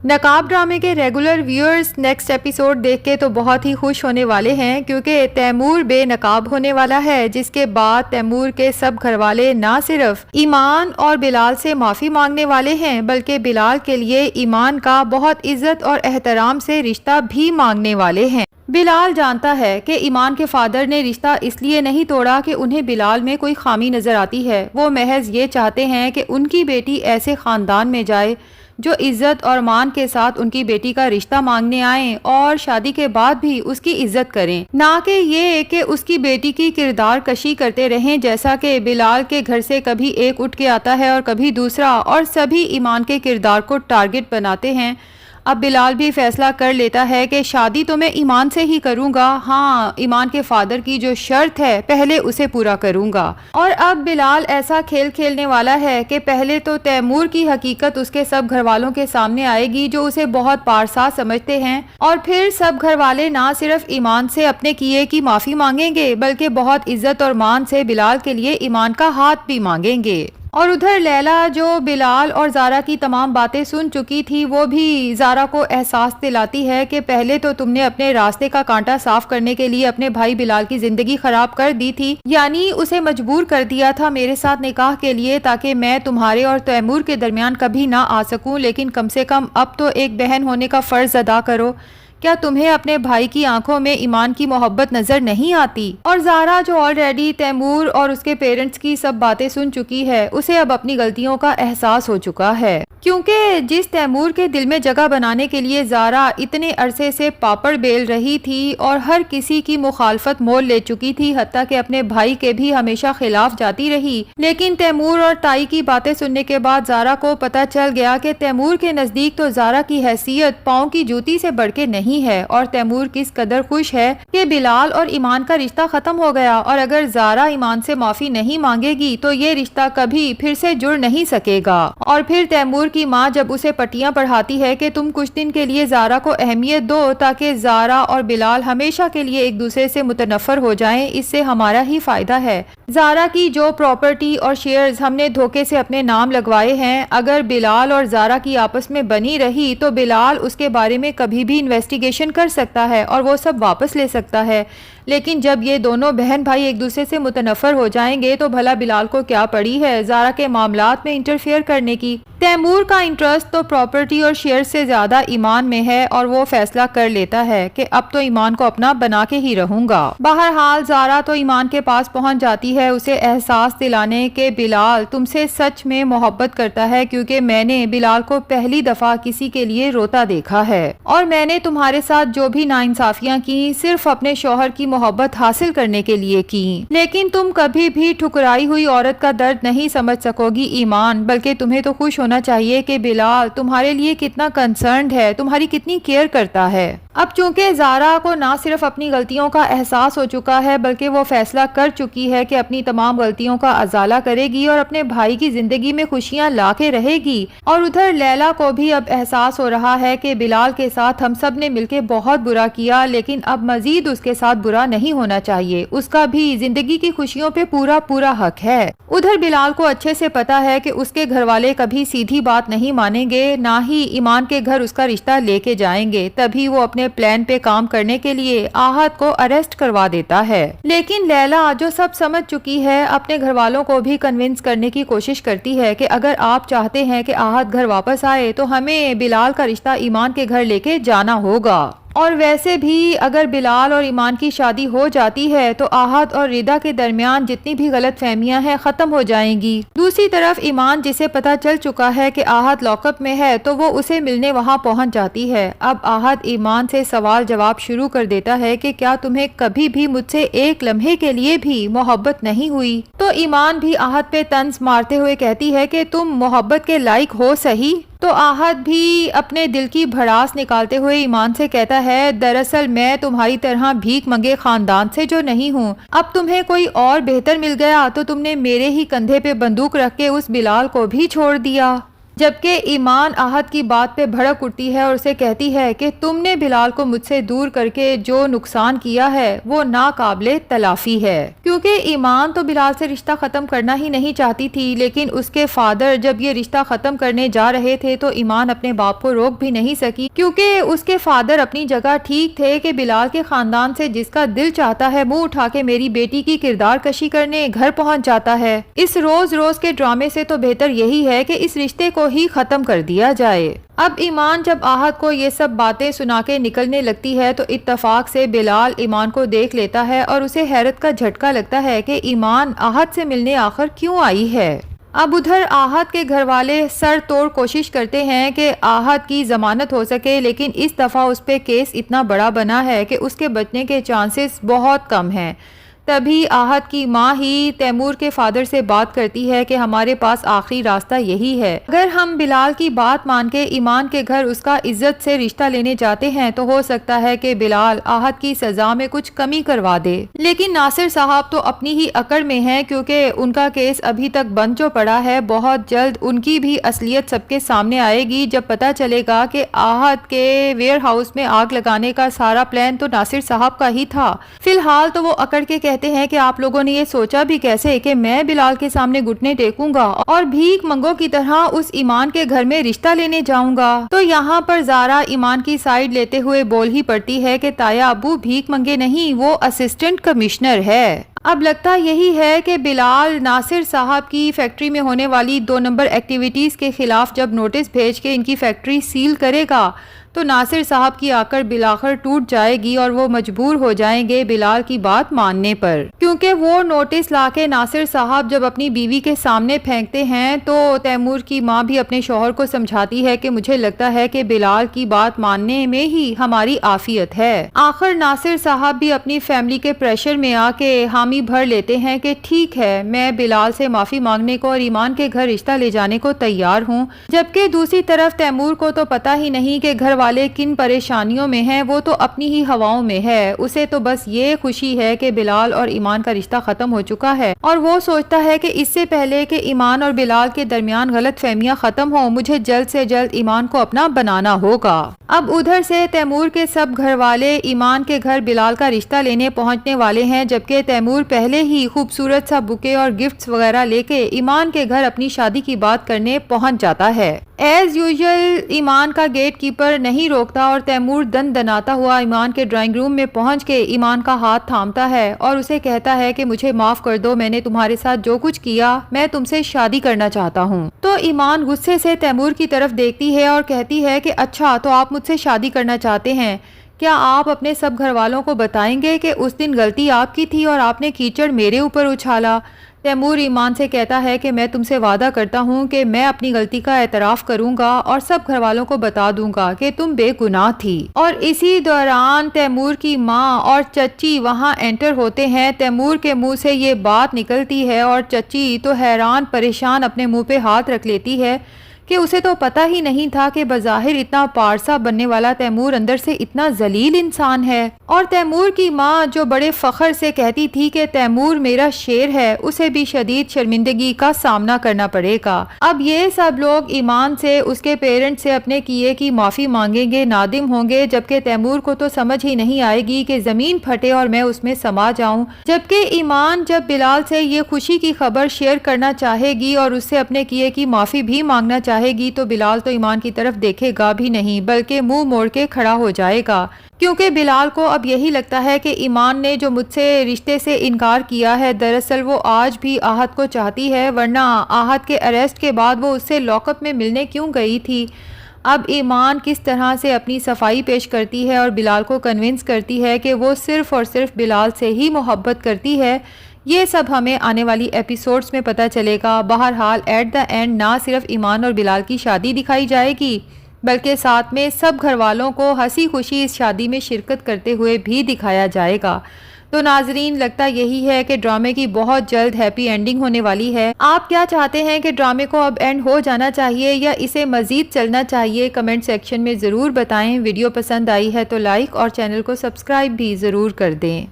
نقاب ڈرامے کے ریگولر ویورز نیکسٹ ایپیسوڈ دیکھ کے تو بہت ہی خوش ہونے والے ہیں، کیونکہ تیمور بے نقاب ہونے والا ہے، جس کے بعد تیمور کے سب گھر والے نہ صرف ایمان اور بلال سے معافی مانگنے والے ہیں، بلکہ بلال کے لیے ایمان کا بہت عزت اور احترام سے رشتہ بھی مانگنے والے ہیں۔ بلال جانتا ہے کہ ایمان کے فادر نے رشتہ اس لیے نہیں توڑا کہ انہیں بلال میں کوئی خامی نظر آتی ہے، وہ محض یہ چاہتے ہیں کہ ان کی بیٹی ایسے خاندان میں جائے جو عزت اور مان کے ساتھ ان کی بیٹی کا رشتہ مانگنے آئیں اور شادی کے بعد بھی اس کی عزت کریں، نہ کہ یہ کہ اس کی بیٹی کی کردار کشی کرتے رہیں، جیسا کہ بلال کے گھر سے کبھی ایک اٹھ کے آتا ہے اور کبھی دوسرا، اور سبھی ایمان کے کردار کو ٹارگٹ بناتے ہیں۔ اب بلال بھی فیصلہ کر لیتا ہے کہ شادی تو میں ایمان سے ہی کروں گا، ہاں ایمان کے فادر کی جو شرط ہے پہلے اسے پورا کروں گا۔ اور اب بلال ایسا کھیل کھیلنے والا ہے کہ پہلے تو تیمور کی حقیقت اس کے سب گھر والوں کے سامنے آئے گی جو اسے بہت پارسا سمجھتے ہیں، اور پھر سب گھر والے نہ صرف ایمان سے اپنے کیے کی معافی مانگیں گے بلکہ بہت عزت اور مان سے بلال کے لیے ایمان کا ہاتھ بھی مانگیں گے۔ اور ادھر لیلا جو بلال اور زارا کی تمام باتیں سن چکی تھی، وہ بھی زارا کو احساس دلاتی ہے کہ پہلے تو تم نے اپنے راستے کا کانٹا صاف کرنے کے لیے اپنے بھائی بلال کی زندگی خراب کر دی تھی، یعنی اسے مجبور کر دیا تھا میرے ساتھ نکاح کے لیے تاکہ میں تمہارے اور تیمور کے درمیان کبھی نہ آ سکوں، لیکن کم سے کم اب تو ایک بہن ہونے کا فرض ادا کرو۔ کیا تمہیں اپنے بھائی کی آنکھوں میں ایمان کی محبت نظر نہیں آتی؟ اور زارا جو آلریڈی تیمور اور اس کے پیرنٹس کی سب باتیں سن چکی ہے، اسے اب اپنی غلطیوں کا احساس ہو چکا ہے، کیونکہ جس تیمور کے دل میں جگہ بنانے کے لیے زارا اتنے عرصے سے پاپڑ بیل رہی تھی اور ہر کسی کی مخالفت مول لے چکی تھی، حتیٰ کہ اپنے بھائی کے بھی ہمیشہ خلاف جاتی رہی، لیکن تیمور اور تائی کی باتیں سننے کے بعد زارا کو پتہ چل گیا کہ تیمور کے نزدیک تو زارا کی حیثیت پاؤں کی جوتی سے بڑھ کے نہیں ہے، اور تیمور کس قدر خوش ہے کہ بلال اور ایمان کا رشتہ ختم ہو گیا، اور اگر زارا ایمان سے معافی نہیں مانگے گی تو یہ رشتہ کبھی پھر سے جڑ نہیں سکے گا۔ اور پھر تیمور کی ماں جب اسے پٹیاں پڑھاتی ہے کہ تم کچھ دن کے لیے زارا کو اہمیت دو تاکہ زارا اور بلال ہمیشہ کے لیے ایک دوسرے سے متنفر ہو جائیں، اس سے ہمارا ہی فائدہ ہے۔ زارا کی جو پراپرٹی اور شیئرز ہم نے دھوکے سے اپنے نام لگوائے ہیں، اگر بلال اور زارا کی آپس میں بنی رہی تو بلال اس کے بارے میں کبھی بھی انویسٹیگیشن کر سکتا ہے اور وہ سب واپس لے سکتا ہے، لیکن جب یہ دونوں بہن بھائی ایک دوسرے سے متنفر ہو جائیں گے تو بھلا بلال کو کیا پڑی ہے زارا کے معاملات میں انٹرفیئر کرنے کی؟ تیمور کا انٹرسٹ تو پراپرٹی اور شیئر سے زیادہ ایمان میں ہے، اور وہ فیصلہ کر لیتا ہے کہ اب تو ایمان کو اپنا بنا کے ہی رہوں گا۔ بہرحال زارا تو ایمان کے پاس پہنچ جاتی ہے اسے احساس دلانے کہ بلال تم سے سچ میں محبت کرتا ہے، کیونکہ میں نے بلال کو پہلی دفعہ کسی کے لیے روتا دیکھا ہے، اور میں نے تمہارے ساتھ جو بھی ناانصافیاں کی صرف اپنے شوہر کی محبت حاصل کرنے کے لیے کی، لیکن تم کبھی بھی ٹھکرائی ہوئی عورت کا درد نہیں سمجھ سکو گی ایمان، بلکہ تمہیں تو خوش ہونا چاہیے کہ بلال تمہارے لیے کتنا کنسرنڈ ہے، تمہاری کتنی کیئر کرتا ہے۔ اب چونکہ زارا کو نہ صرف اپنی غلطیوں کا احساس ہو چکا ہے بلکہ وہ فیصلہ کر چکی ہے کہ اپنی تمام غلطیوں کا ازالہ کرے گی اور اپنے بھائی کی زندگی میں خوشیاں لا کے رہے گی، اور ادھر لیلا کو بھی اب احساس ہو رہا ہے کہ بلال کے ساتھ ہم سب نے مل کے بہت برا کیا، لیکن اب مزید اس کے ساتھ برا نہیں ہونا چاہیے، اس کا بھی زندگی کی خوشیوں پہ پورا حق ہے۔ ادھر بلال کو اچھے سے پتا ہے کہ اس کے گھر والے کبھی سیدھی بات نہیں مانیں گے، نہ ہی ایمان کے گھر اس کا رشتہ لے کے جائیں گے، تبھی وہ اپنے پلان پہ کام کرنے کے لیے آہت کو اریسٹ کروا دیتا ہے۔ لیکن لیلا جو سب سمجھ چکی ہے اپنے گھر والوں کو بھی کنونس کرنے کی کوشش کرتی ہے کہ اگر آپ چاہتے ہیں کہ آہت گھر واپس آئے تو ہمیں بلال کا رشتہ ایمان کے گھر لے کے جانا ہوگا، اور ویسے بھی اگر بلال اور ایمان کی شادی ہو جاتی ہے تو آہت اور ردا کے درمیان جتنی بھی غلط فہمیاں ہیں ختم ہو جائیں گی۔ دوسری طرف ایمان جسے پتا چل چکا ہے کہ آہت لاک اپ میں ہے تو وہ اسے ملنے وہاں پہنچ جاتی ہے۔ اب آہت ایمان سے سوال جواب شروع کر دیتا ہے کہ کیا تمہیں کبھی بھی مجھ سے ایک لمحے کے لیے بھی محبت نہیں ہوئی؟ تو ایمان بھی آہت پہ طنز مارتے ہوئے کہتی ہے کہ تم محبت کے لائق ہو صحیح؟ تو آہت بھی اپنے دل کی بھڑاس نکالتے ہوئے ایمان سے کہتا ہے دراصل میں تمہاری طرح بھیک منگے خاندان سے جو نہیں ہوں، اب تمہیں کوئی اور بہتر مل گیا تو تم نے میرے ہی کندھے پہ بندوق رکھ کے اس بلال کو بھی چھوڑ دیا۔ جبکہ ایمان احد کی بات پہ بھڑک اٹھتی ہے اور اسے کہتی ہے کہ تم نے بلال کو مجھ سے دور کر کے جو نقصان کیا ہے وہ ناقابل تلافی ہے، کیونکہ ایمان تو بلال سے رشتہ ختم کرنا ہی نہیں چاہتی تھی، لیکن اس کے فادر جب یہ رشتہ ختم کرنے جا رہے تھے تو ایمان اپنے باپ کو روک بھی نہیں سکی، کیونکہ اس کے فادر اپنی جگہ ٹھیک تھے کہ بلال کے خاندان سے جس کا دل چاہتا ہے منہ اٹھا کے میری بیٹی کی کردار کشی کرنے گھر پہنچ جاتا ہے۔ اس روز روز کے ڈرامے سے تو بہتر یہی ہے کہ اس رشتے کو ہی ختم کر دیا جائے۔ اب ایمان جب احد کو یہ سب باتیں سنا کے نکلنے لگتی ہے تو اتفاق سے بلال ایمان کو دیکھ لیتا ہے اور اسے حیرت کا جھٹکا لگتا ہے کہ ایمان احد سے ملنے آخر کیوں آئی ہے۔ اب ادھر احد کے گھر والے سر توڑ کوشش کرتے ہیں کہ احد کی ضمانت ہو سکے، لیکن اس دفعہ اس پہ کیس اتنا بڑا بنا ہے کہ اس کے بچنے کے چانسز بہت کم ہیں۔ تبھی احد کی ماں ہی تیمور کے فادر سے بات کرتی ہے کہ ہمارے پاس آخری راستہ یہی ہے، اگر ہم بلال کی بات مان کے ایمان کے گھر اس کا عزت سے رشتہ لینے جاتے ہیں تو ہو سکتا ہے کہ بلال احد کی سزا میں کچھ کمی کروا دے۔ لیکن ناصر صاحب تو اپنی ہی اکڑ میں ہیں، کیونکہ ان کا کیس ابھی تک بند جو پڑا ہے، بہت جلد ان کی بھی اصلیت سب کے سامنے آئے گی جب پتہ چلے گا کہ احد کے ویئر ہاؤس میں آگ لگانے کا سارا پلان تو ناصر صاحب کا ہی تھا۔ فی الحال تو وہ اکڑ کے کہتے ہیں کہ آپ لوگوں نے یہ سوچا بھی کیسے کہ میں بلال کے سامنے گھٹنے ٹیکوں گا اور بھیک منگوں کی طرح اس ایمان کے گھر میں رشتہ لینے جاؤں گا۔ تو یہاں پر زارا ایمان کی سائیڈ لیتے ہوئے بول ہی پڑتی ہے کہ تایا ابو بھیک منگے نہیں، وہ اسسٹنٹ کمشنر ہے۔ اب لگتا یہی ہے کہ بلال ناصر صاحب کی فیکٹری میں ہونے والی 2 نمبر ایکٹیویٹیز کے خلاف جب نوٹس بھیج کے ان کی فیکٹری سیل کرے گا تو ناصر صاحب کی آکڑ بلاخر ٹوٹ جائے گی اور وہ مجبور ہو جائیں گے بلال کی بات ماننے پر، کیونکہ وہ نوٹس لا کے ناصر صاحب جب اپنی بیوی کے سامنے پھینکتے ہیں تو تیمور کی ماں بھی اپنے شوہر کو سمجھاتی ہے کہ مجھے لگتا ہے کہ بلال کی بات ماننے میں ہی ہماری عافیت ہے۔ آخر ناصر صاحب بھی اپنی فیملی کے پریشر میں آ کے حامی بھر لیتے ہیں کہ ٹھیک ہے، میں بلال سے معافی مانگنے کو اور ایمان کے گھر رشتہ لے جانے کو تیار ہوں، جبکہ دوسری طرف تیمور کو تو پتہ ہی نہیں کہ گھر والے کن پریشانیوں میں ہیں، وہ تو اپنی ہی ہواؤں میں ہے۔ اسے تو بس یہ خوشی ہے کہ بلال اور ایمان کا رشتہ ختم ہو چکا ہے اور وہ سوچتا ہے کہ اس سے پہلے کہ ایمان اور بلال کے درمیان غلط فہمیاں ختم ہوں، مجھے جلد سے جلد ایمان کو اپنا بنانا ہوگا۔ اب ادھر سے تیمور کے سب گھر والے ایمان کے گھر بلال کا رشتہ لینے پہنچنے والے ہیں، جبکہ تیمور پہلے ہی خوبصورت سا بکے اور گفٹس وغیرہ لے کے ایمان کے گھر اپنی شادی کی بات کرنے پہنچ جاتا ہے۔ ایز یوزول ایمان کا گیٹ کیپر نہیں روکتا اور تیمور دن دناتا ہوا ایمان کے ڈرائنگ روم میں پہنچ کے ایمان کا ہاتھ تھامتا ہے اور اسے کہتا ہے کہ مجھے معاف کر دو، میں نے تمہارے ساتھ جو کچھ کیا، میں تم سے شادی کرنا چاہتا ہوں۔ تو ایمان غصے سے تیمور کی طرف دیکھتی ہے اور کہتی ہے کہ اچھا تو آپ مجھ سے شادی کرنا چاہتے ہیں، کیا آپ اپنے سب گھر والوں کو بتائیں گے کہ اس دن غلطی آپ کی تھی اور آپ نے کیچڑ میرے اوپر اچھالا؟ تیمور ایمان سے کہتا ہے کہ میں تم سے وعدہ کرتا ہوں کہ میں اپنی غلطی کا اعتراف کروں گا اور سب گھر والوں کو بتا دوں گا کہ تم بے گناہ تھی۔ اور اسی دوران تیمور کی ماں اور چچی وہاں انٹر ہوتے ہیں۔ تیمور کے منہ سے یہ بات نکلتی ہے اور چچی تو حیران پریشان اپنے منہ پہ ہاتھ رکھ لیتی ہے کہ اسے تو پتہ ہی نہیں تھا کہ بظاہر اتنا پارسا بننے والا تیمور اندر سے اتنا ذلیل انسان ہے۔ اور تیمور کی ماں جو بڑے فخر سے کہتی تھی کہ تیمور میرا شیر ہے، اسے بھی شدید شرمندگی کا سامنا کرنا پڑے گا۔ اب یہ سب لوگ ایمان سے، اس کے پیرنٹ سے اپنے کیے کی معافی مانگیں گے، نادم ہوں گے، جبکہ تیمور کو تو سمجھ ہی نہیں آئے گی کہ زمین پھٹے اور میں اس میں سما جاؤں۔ جبکہ ایمان جب بلال سے یہ خوشی کی خبر شیئر کرنا چاہے گی اور اس سے اپنے کیے کی معافی بھی مانگنا چاہے گی تو بلال تو ایمان کی طرف دیکھے گا بھی نہیں، بلکہ منہ موڑ کے کھڑا ہو جائے گا، کیونکہ بلال کو اب یہی لگتا ہے کہ ایمان نے جو مجھ سے رشتے سے انکار کیا ہے دراصل وہ آج بھی احد کو چاہتی ہے، ورنہ احد کے اریسٹ کے بعد وہ اس سے لاک اپ میں ملنے کیوں گئی تھی۔ اب ایمان کس طرح سے اپنی صفائی پیش کرتی ہے اور بلال کو کنونس کرتی ہے کہ وہ صرف اور صرف بلال سے ہی محبت کرتی ہے، یہ سب ہمیں آنے والی ایپیسوڈز میں پتہ چلے گا۔ بہرحال ایٹ دا اینڈ نہ صرف ایمان اور بلال کی شادی دکھائی جائے گی بلکہ ساتھ میں سب گھر والوں کو ہنسی خوشی اس شادی میں شرکت کرتے ہوئے بھی دکھایا جائے گا۔ تو ناظرین لگتا یہی ہے کہ ڈرامے کی بہت جلد ہیپی اینڈنگ ہونے والی ہے۔ آپ کیا چاہتے ہیں کہ ڈرامے کو اب اینڈ ہو جانا چاہیے یا اسے مزید چلنا چاہیے؟ کمنٹ سیکشن میں ضرور بتائیں۔ ویڈیو پسند آئی ہے تو لائک اور چینل کو سبسکرائب بھی ضرور کر دیں۔